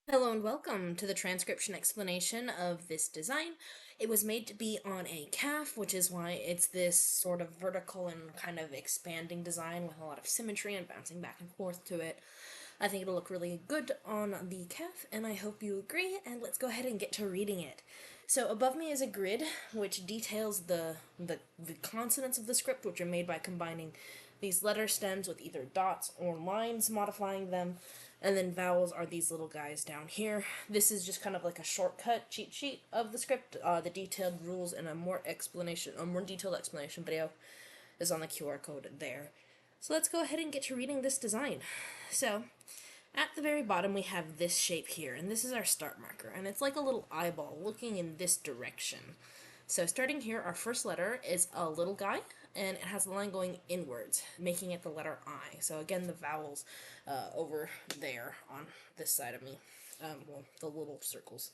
Hello and welcome to the transcription explanation of this design. It was made to be on a calf, which is why it's this sort of vertical and kind of expanding design with a lot of symmetry and bouncing back and forth to it. I think it'll look really good on the calf, and I hope you agree, and let's go ahead and get to reading it. So above me is a grid which details the consonants of the script, which are made by combining these letter stems with either dots or lines, modifying them, and then vowels are these little guys down here. This is just kind of like a shortcut cheat sheet of the script. The detailed rules and a more detailed explanation video is on the QR code there. So let's go ahead and get to reading this design. So, at the very bottom we have this shape here, and this is our start marker, and it's like a little eyeball looking in this direction. So starting here, our first letter is a little guy, and it has the line going inwards, making it the letter I. So again, the vowels over there on this side of me, well, the little circles.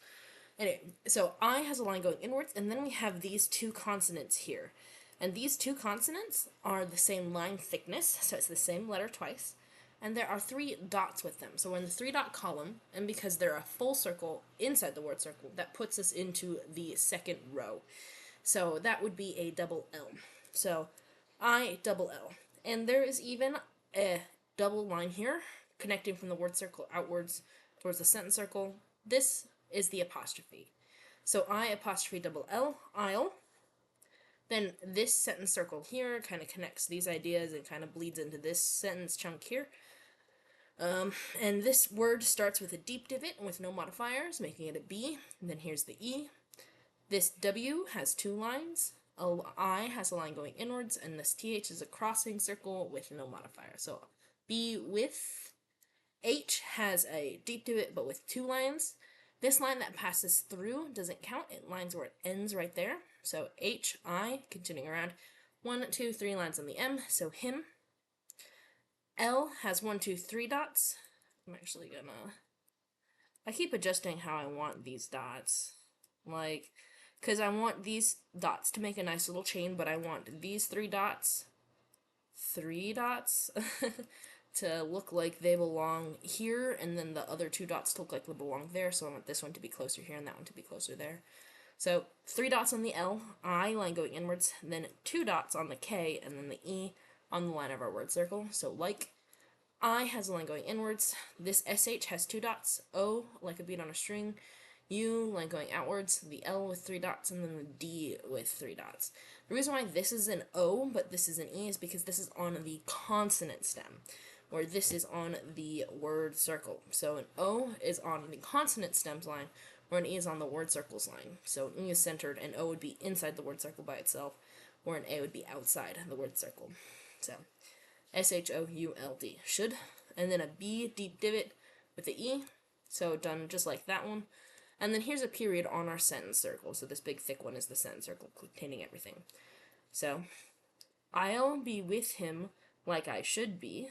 Anyway, so I has a line going inwards, and then we have these two consonants here. And these two consonants are the same line thickness, so it's the same letter twice. And there are three dots with them. So we're in the three-dot column, and because they're a full circle inside the word circle, that puts us into the second row. So that would be a double L. So I double L. And there is even a double line here, connecting from the word circle outwards towards the sentence circle. This is the apostrophe. So I apostrophe double L, I'll. Then this sentence circle here kind of connects these ideas and kind of bleeds into this sentence chunk here. And this word starts with a deep divot with no modifiers, making it a B. And then here's the E. This W has two lines. I has a line going inwards, and this TH is a crossing circle with no modifier. So B with H has a deep divot but with two lines. This line that passes through doesn't count. It lines where it ends right there. So H, I, continuing around. 1, 2, 3 lines on the M, so him. L has 1, 2, 3 dots. I'm actually gonna... I keep adjusting how I want these dots. Because I want these dots to make a nice little chain, but I want these three dots to look like they belong here, and then the other two dots to look like they belong there, so I want this one to be closer here and that one to be closer there. So 3 dots on the L, I line going inwards, then 2 dots on the K, and then the E on the line of our word circle. So like, I has a line going inwards, this SH has 2 dots, O like a beat on a string, U line going outwards, the L with 3 dots, and then the D with 3 dots. The reason why this is an O but this is an E is because this is on the consonant stem, where this is on the word circle. So an O is on the consonant stems line, where an E is on the word circles line. So an E is centered, and O would be inside the word circle by itself, where an A would be outside the word circle. So SHOULD should, and then a B deep divot with the E, so done just like that one. And then here's a period on our sentence circle, so this big thick one is the sentence circle containing everything. So I'll be with him like I should be.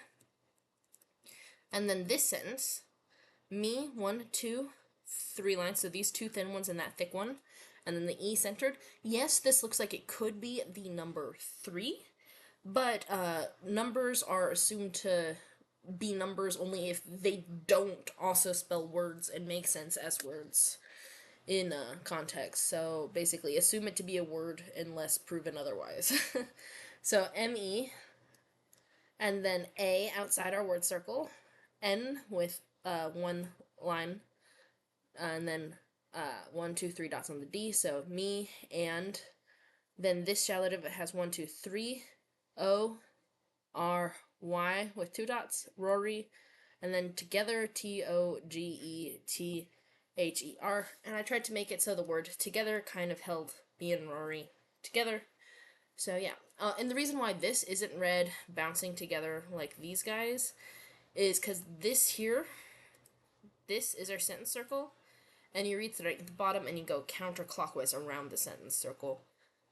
And then this sentence, me, 1, 2, 3 lines, so these two thin ones and that thick one, and then the E centered. Yes, this looks like it could be the number 3, but numbers are assumed to be numbers only if they don't also spell words and make sense as words in context. So basically, assume it to be a word unless proven otherwise. So ME, and then A outside our word circle, N with 1 line, and then 1, 2, 3 dots on the D, so me, and then this shallow divot has 1, 2, 3, O, R, Y with 2 dots, Rory, and then together, TOGETHER, and I tried to make it so the word together kind of held me and Rory together. So yeah, and the reason why this isn't read bouncing together like these guys is because this here, this is our sentence circle, and you read right at the bottom and you go counterclockwise around the sentence circle.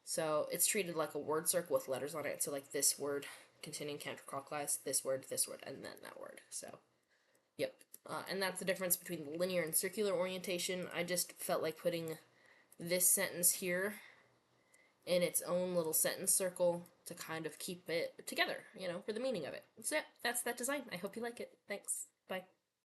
So it's treated like a word circle with letters on it, so like this word continuing counterclockwise, this word, and then that word. So, yep. And that's the difference between the linear and circular orientation. I just felt like putting this sentence here in its own little sentence circle to kind of keep it together, for the meaning of it. So yeah, that's that design. I hope you like it. Thanks. Bye.